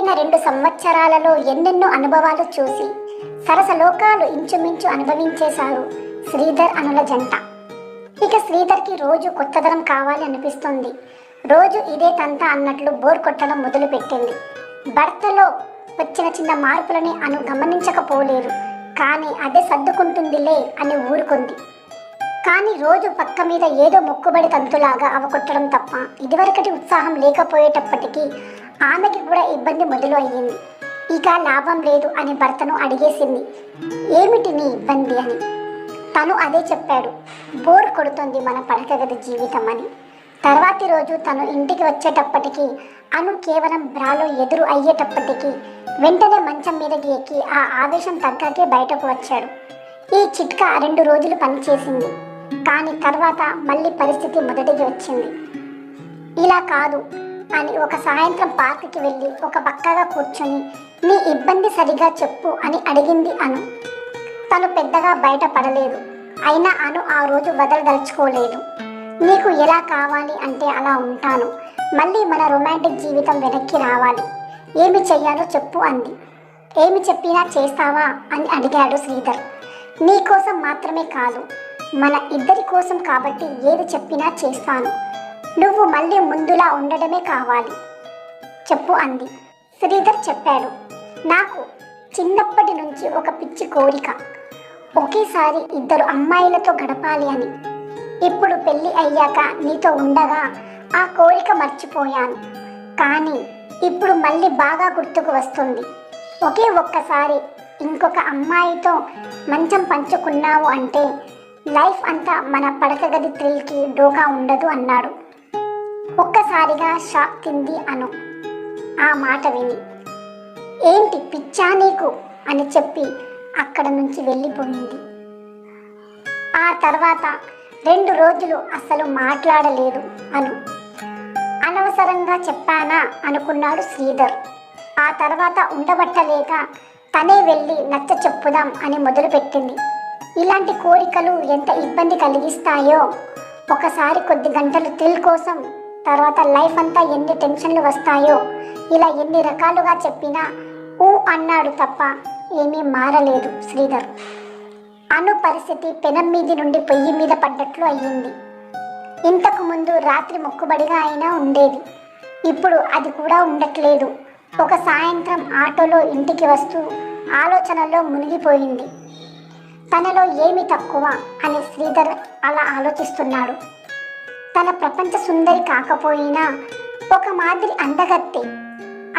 పెళ్ళైన 2 సంవత్సరాలలో ఎన్నెన్నో అనుభవాలు చూసి సరసలోకాలు ఇంచుమించు అనుభవించేశారు శ్రీధర్ అనుల జంట. ఇక శ్రీధర్కి రోజు కొత్తదనం కావాలి అనిపిస్తుంది. రోజు ఇదే తంత అన్నట్లు బోర్ కొట్టడం మొదలుపెట్టింది. భర్తలో వచ్చిన చిన్న మార్పులని అను గమనించకపోలేదు. కానీ అదే సర్దుకుంటుందిలే అని ఊరుకుంది. కానీ రోజు పక్క మీద ఏదో మొక్కుబడి తంతులాగా అవకొట్టడం తప్ప ఇదివరకటి ఉత్సాహం లేకపోయేటప్పటికీ ఆమెకి కూడా ఇబ్బంది మొదలు అయ్యింది. ఇక లాభం లేదు అని భర్తను అడిగేసింది, ఏమిటి నీ ఇబ్బంది అని. తను అదే చెప్పాడు, బోర్ కొడుతుంది మన పడకగది జీవితం అని. తర్వాతి రోజు తను ఇంటికి వచ్చేటప్పటికి అను కేవలం బ్రాలో ఎదురు అయ్యేటప్పటికీ వెంటనే మంచం మీదకి ఎక్కి ఆ ఆవేశం తగ్గాకే బయటకు వచ్చాడు. ఈ చిట్కా 2 రోజులు పనిచేసింది. కానీ తర్వాత మళ్ళీ పరిస్థితి మొదటికి వచ్చింది. ఇలా కాదు అని ఒక సాయంత్రం పార్కుకి వెళ్ళి ఒక పక్కగా కూర్చొని నీ ఇబ్బంది సరిగా చెప్పు అని అడిగింది అను. తను పెద్దగా బయటపడలేదు. అయినా అను ఆ రోజు వదలదలుచుకోలేదు. నీకు ఎలా కావాలి అంటే అలా ఉంటాను, మళ్ళీ మన రొమాంటిక్ జీవితం వెనక్కి రావాలి, ఏమి చెయ్యాలో చెప్పు అంది. ఏమి చెప్పినా చేస్తావా అని అడిగాడు శ్రీధర్. నీ కోసం మాత్రమే కాదు, మన ఇద్దరి కోసం కాబట్టి ఏది చెప్పినా చేస్తాను, నువ్వు మళ్ళీ ముందులా ఉండడమే కావాలి, చెప్పు అంది. శ్రీధర్ చెప్పాడు, నాకు చిన్నప్పటి నుంచి ఒక పిచ్చి కోరిక, ఒకేసారి 2 అమ్మాయిలతో గడపాలి అని. ఇప్పుడు పెళ్ళి అయ్యాక నీతో ఉండగా ఆ కోరిక మర్చిపోయాను. కానీ ఇప్పుడు మళ్ళీ బాగా గుర్తుకు వస్తుంది. ఒకే ఒక్కసారి ఇంకొక అమ్మాయితో మంచం పంచుకున్నావు అంటే లైఫ్ అంతా మన పడకగది థ్రిల్కి డోకా ఉండదు అన్నాడు. ఒక్కసారిగా షాక్ తింది అను ఆ మాట విని. ఏంటి పిచ్చా నీకు అని చెప్పి అక్కడ నుంచి వెళ్ళిపోయింది. ఆ తర్వాత 2 రోజులు అసలు మాట్లాడలేదు అను. అనవసరంగా చెప్పానా అనుకున్నాడు శ్రీధర్. ఆ తర్వాత ఉండబట్టలేక తనే వెళ్ళి నచ్చ చెప్పుదాం అని మొదలుపెట్టింది. ఇలాంటి కోరికలు ఎంత ఇబ్బంది కలిగిస్తాయో, ఒకసారి కొద్ది గంటలు థ్రిల్ కోసం, తర్వాత లైఫ్ అంతా ఎన్ని టెన్షన్లు వస్తాయో. ఇలా ఎన్ని రకాలుగా చెప్పినా ఊ అన్నాడు తప్ప ఏమీ మారలేదు శ్రీధర్. అను పరిస్థితి పెనం మీది నుండి పొయ్యి మీద పడ్డట్లు అయ్యింది. ఇంతకు ముందు రాత్రి మొక్కుబడిగా అయినా ఉండేది, ఇప్పుడు అది కూడా ఉండట్లేదు. ఒక సాయంత్రం ఆటోలో ఇంటికి వస్తూ ఆలోచనలో మునిగిపోయింది. తనలో ఏమి తక్కువ అని శ్రీధర్ అలా ఆలోచిస్తున్నాడు. తన ప్రపంచ సుందరి కాకపోయినా ఒక మాదిరి అందగత్తె.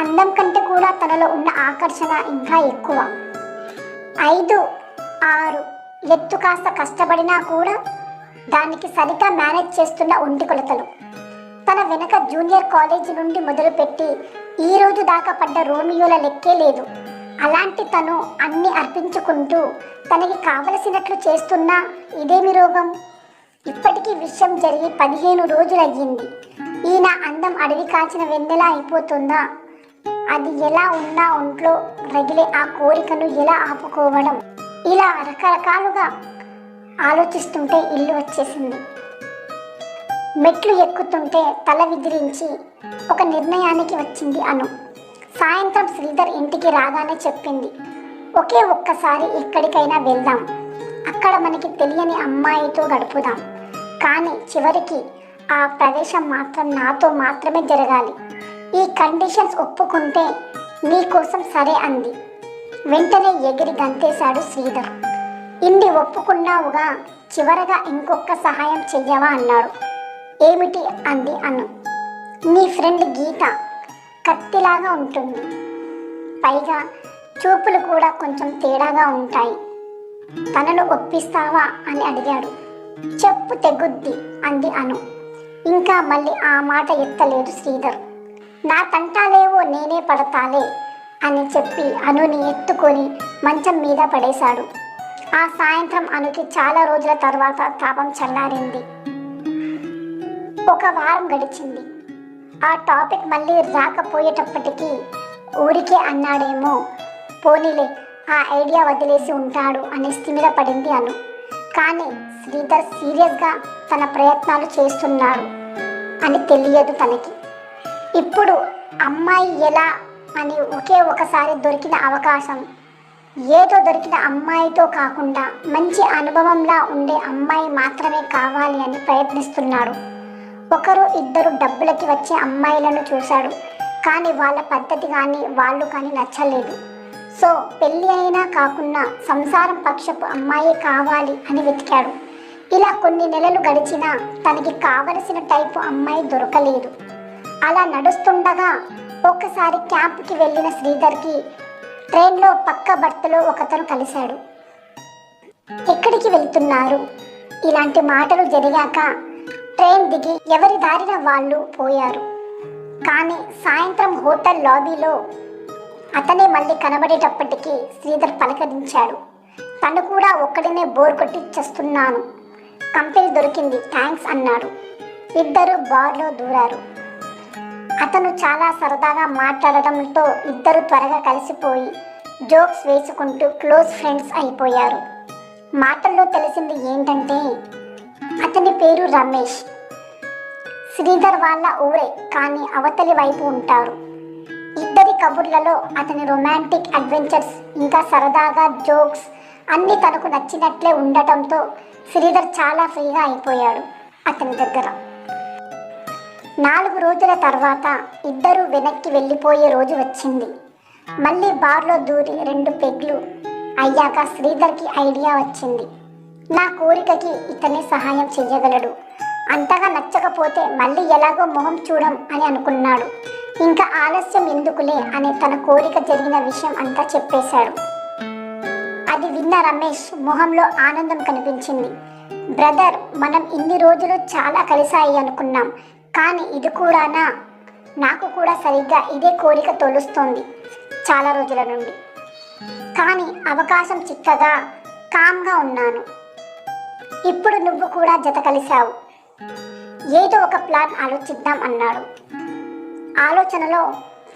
అందం కంటే కూడా తనలో ఉన్న ఆకర్షణ ఇంకా ఎక్కువ. 5, 6 ఎత్తు కాస్త కష్టపడినా కూడా దానికి సరిగ్గా మేనేజ్ చేస్తున్న ఒంటి కొలతలు. తన వెనక జూనియర్ కాలేజీ నుండి మొదలుపెట్టి ఈ రోజు దాకా పడ్డ రోమియోల లెక్కే లేదు. అలాంటి తను అన్ని అర్పించుకుంటూ తనకి కావలసినట్లు చేస్తున్నా ఇదేమి రోగం? ఇప్పటికీ విషయం జరిగి 15 రోజులయ్యింది. ఈయన అందం అడవి కాచిన వెన్నెలా అయిపోతుందా? అది ఎలా ఉన్నా ఒంట్లో రగిలే ఆ కోరికను ఎలా ఆపుకోవడం? ఇలా రకరకాలుగా ఆలోచిస్తుంటే ఇల్లు వచ్చేసింది. మెట్లు ఎక్కుతుంటే తల విదిరించి ఒక నిర్ణయానికి వచ్చింది అను. సాయంత్రం శ్రీధర్ ఇంటికి రాగానే చెప్పింది, ఒకే ఒక్కసారి ఎక్కడికైనా వెళ్దాం, అక్కడ మనకి తెలియని అమ్మాయితో గడుపుదాం, కానీ చివరికి ఆ ప్రవేశం మాత్రం నాతో మాత్రమే జరగాలి. ఈ కండిషన్స్ ఒప్పుకుంటే నీకోసం సరే అంది. వెంటనే ఎగిరి గంతేశాడు శ్రీధర్. ఇన్ని ఒప్పుకున్నావుగా, చివరగా ఇంకొక సహాయం చెయ్యవా అన్నాడు. ఏమిటి అంది అను. నీ ఫ్రెండ్ గీత కత్తిలాగా ఉంటుంది, పైగా చూపులు కూడా కొంచెం తేడాగా ఉంటాయి, తనను ఒప్పిస్తావా అని అడిగాడు. చెప్పు తెగుద్ది అంది అను. ఇంకా మళ్ళీ ఆ మాట ఎత్తలేదు శ్రీధర్. నా తంటాలేవో నేనే పడతాలే అని చెప్పి అనుని ఎత్తుకొని మంచం మీద పడేశాడు. ఆ సాయంత్రం అనుకి చాలా రోజుల తర్వాత తాపం చల్లారింది. 1 వారం గడిచింది. ఆ టాపిక్ మళ్ళీ రాకపోయేటప్పటికీ ఊరికే అన్నాడేమో, పోనీలే ఆ ఐడియా వదిలేసి ఉంటాడు అని స్థిమిరపడింది అను. కానీ శ్రీధర్ సీరియస్గా తన ప్రయత్నాలు చేస్తున్నాడు అని తెలియదు తనకి. ఇప్పుడు అమ్మాయి ఎలా అని ఒకే ఒకసారి దొరికిన అవకాశం ఏదో దొరికిన అమ్మాయితో కాకుండా మంచి అనుభవంలా ఉండే అమ్మాయి మాత్రమే కావాలి అని ప్రయత్నిస్తున్నాడు. ఒకరు ఇద్దరు డబ్బులకి వచ్చే అమ్మాయిలను చూశాడు, కానీ వాళ్ళ పద్ధతి కానీ వాళ్ళు కానీ నచ్చలేదు. సో పెళ్ళి అయినా కాకుండా సంసారం పక్షపు అమ్మాయి కావాలి అని వెతికాడు. ఇలా కొన్ని నెలలు గడిచినా తనకి కావలసిన టైపు అమ్మాయి దొరకలేదు. అలా నడుస్తుండగా ఒక్కసారి క్యాంప్కి వెళ్ళిన శ్రీధర్కి ట్రైన్లో పక్క బర్త్లో ఒకతను కలిశాడు. ఎక్కడికి వెళ్తున్నారు? ఇలాంటి మాటలు జరిగాక ట్రైన్ దిగి ఎవరి దారిన వాళ్ళు పోయారు. కానీ సాయంత్రం హోటల్ లాబీలో అతనే మళ్ళీ కనబడేటప్పటికీ శ్రీధర్ పలకరించాడు. తను కూడా ఒక్కడినే బోర్ కొట్టి చేస్తున్నాను, కంపెనీ దొరికింది, థ్యాంక్స్ అన్నాడు. ఇద్దరు బార్లో దూరారు. అతను చాలా సరదాగా మాట్లాడడంతో ఇద్దరు త్వరగా కలిసిపోయి జోక్స్ వేసుకుంటూ క్లోజ్ ఫ్రెండ్స్ అయిపోయారు. మాటల్లో తెలిసింది ఏంటంటే అతని పేరు రమేష్. శ్రీధర్ వాళ్ళ ఊరే, కానీ అవతలి వైపు ఉంటారు. ఇద్దరి కబుర్లలో అతని రొమాంటిక్ అడ్వెంచర్స్ ఇంకా సరదాగా జోక్స్ అన్నీ తనకు నచ్చినట్లే ఉండటంతో శ్రీధర్ చాలా ఫ్రీగా అయిపోయాడు అతని దగ్గర. 4 రోజుల తర్వాత ఇద్దరు వెనక్కి వెళ్ళిపోయే రోజు వచ్చింది. మళ్ళీ బార్లో దూరి 2 పెగ్లు అయ్యాక శ్రీధర్కి ఐడియా వచ్చింది. నా కోరికకి ఇతనే సహాయం చెయ్యగలడు, అంతగా నచ్చకపోతే మళ్ళీ ఎలాగో మొహం చూడం అని అనుకున్నాడు. ఇంకా ఆలస్యం ఎందుకులే అని తన కోరిక జరిగిన విషయం అంతా చెప్పేశాడు. అది విన్న రమేష్ మొహంలో ఆనందం కనిపించింది. బ్రదర్, మనం ఇన్ని రోజులు చాలా కలిసాయి అనుకున్నాం, కానీ ఇది కూడానా? నాకు కూడా సరిగ్గా ఇదే కోరిక తోలుస్తోంది చాలా రోజుల నుండి. కానీ అవకాశం చిక్కగా కామ్గా ఉన్నాను. ఇప్పుడు నువ్వు కూడా జత కలిశావు, ఏదో ఒక ప్లాన్ ఆలోచిద్దాం అన్నాడు. ఆలోచనలో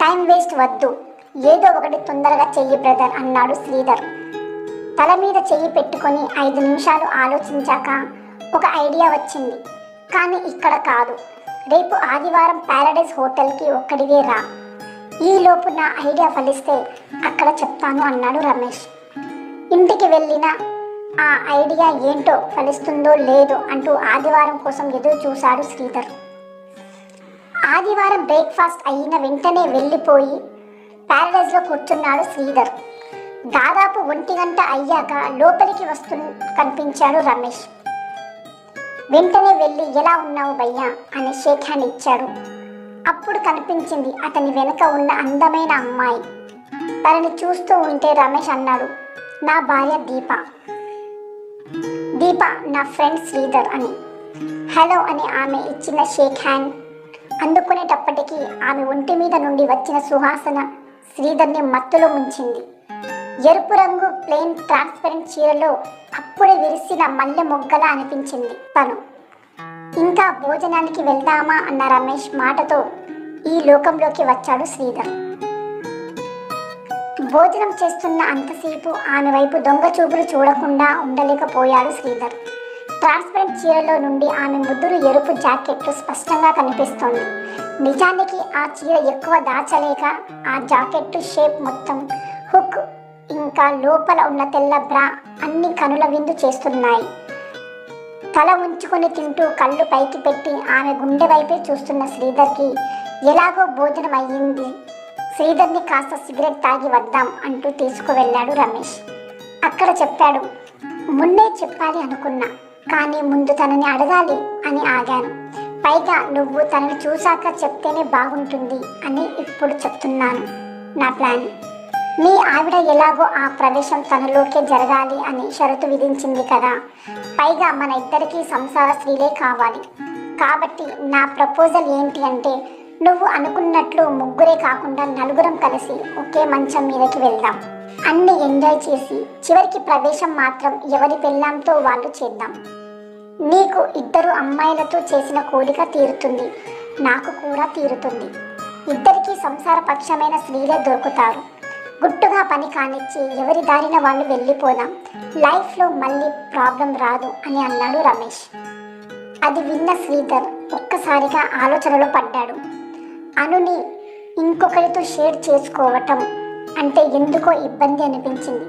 టైం వేస్ట్ వద్దు, ఏదో ఒకటి తొందరగా చెయ్యి బ్రదర్ అన్నాడు శ్రీధర్. తల మీద చెయ్యి పెట్టుకొని 5 నిమిషాలు ఆలోచించాక ఒక ఐడియా వచ్చింది. కానీ ఇక్కడ కాదు, రేపు ఆదివారం ప్యారడైజ్ హోటల్కి ఒక్కడివే రా. ఈలోపు నా ఐడియా ఫలిస్తే అక్కడ చెప్తాను అన్నాడు రమేష్. ఇంటికి వెళ్ళిన ఆ ఐడియా ఏంటో ఫలిస్తుందో లేదో అంటూ ఆదివారం కోసం ఎదురు చూశాడు శ్రీధర్. ఆదివారం బ్రేక్ఫాస్ట్ అయిన వెంటనే వెళ్ళిపోయి ప్యారడైజ్లో కూర్చున్నాడు శ్రీధర్. దాదాపు 1 గంట అయ్యాక లోపలికి కనిపించాడు రమేష్. వెంటనే వెళ్ళి ఎలా ఉన్నావు భయ్యా అని షేక్ హ్యాండ్ ఇచ్చాడు. అప్పుడు కనిపించింది అతని వెనుక ఉన్న అందమైన అమ్మాయి. తనని చూస్తూ ఉంటే రమేష్ అన్నాడు, నా భార్య దీప నా ఫ్రెండ్ శ్రీధర్ అని. హలో అని ఆమె ఇచ్చిన షేక్ హ్యాండ్ అందుకునేటప్పటికీ ఆమె ఒంటి మీద నుండి వచ్చిన సువాసన శ్రీధర్ని మత్తులో ముంచింది. ఎరుపు రంగు ప్లెయిన్ ట్రాన్స్పరెంట్ చీరలో అప్పుడే విరిసిన మల్లె మొగ్గలా అనిపించింది తను. ఇంకా భోజనానికి వెళ్దామా అన్న రమేష్ మాటతో ఈ లోకంలోకి వచ్చాడు శ్రీధర్. భోజనం చేస్తున్న అంతసేపు ఆమె వైపు దొంగ చూపులు చూడకుండా ఉండలేకపోయాడు శ్రీధర్. ట్రాన్స్పరెంట్ చీరలో నుండి ఆమె ముద్దురు ఎరుపు జాకెట్ స్పష్టంగా కనిపిస్తోంది. నిజానికి ఆ చీర ఎక్కువ దాచలేక ఆ జాకెట్ షేప్ మొత్తం హుక్ ఇంకా లోపల ఉన్న తెల్ల బ్రా అన్ని కనుల విందు చేస్తున్నాయి. తల ఉంచుకొని తింటూ కళ్ళు పైకి పెట్టి ఆమె గుండె వైపే చూస్తున్న శ్రీధర్కి ఎలాగో భోజనం అయ్యింది. శ్రీధర్ని కాస్త సిగరెట్ తాగి వద్దాం అంటూ తీసుకువెళ్ళాడు రమేష్. అక్కడ చెప్పాడు, మున్నే చెప్పాలి అనుకున్నా, కానీ ముందు తనని అడగాలి అని ఆగాను. పైగా నువ్వు తనని చూశాక చెప్తేనే బాగుంటుంది అని ఇప్పుడు చెప్తున్నాను నా ప్లాన్. మీ ఆవిడ ఎలాగో ఆ ప్రవేశం తనలోకే జరగాలి అని షరతు విధించింది కదా. పైగా మన ఇద్దరికీ సంసార స్త్రీలే కావాలి. కాబట్టి నా ప్రపోజల్ ఏంటి అంటే, నువ్వు అనుకున్నట్లు ముగ్గురే కాకుండా 4 కలిసి ఒకే మంచం మీదకి వెళ్దాం. అన్ని ఎంజాయ్ చేసి చివరికి ప్రవేశం మాత్రం ఎవరి పెళ్ళాంతో వాళ్ళు చేద్దాం. నీకు 2 అమ్మాయిలతో చేసిన కోరిక తీరుతుంది, నాకు కూడా తీరుతుంది. ఇద్దరికీ సంసార పక్షమైన స్త్రీలే దొరుకుతారు. గుట్టుగా పని కానిచ్చి ఎవరి దారిన వాళ్ళు వెళ్ళిపోదాం. లైఫ్లో మళ్ళీ ప్రాబ్లం రాదు అని అన్నాడు రమేష్. అది విన్న శ్రీధర్ ఒక్కసారిగా ఆలోచనలో పడ్డాడు. అనుని ఇంకొకరితో షేర్ చేసుకోవటం అంటే ఎందుకో ఇబ్బంది అనిపించింది.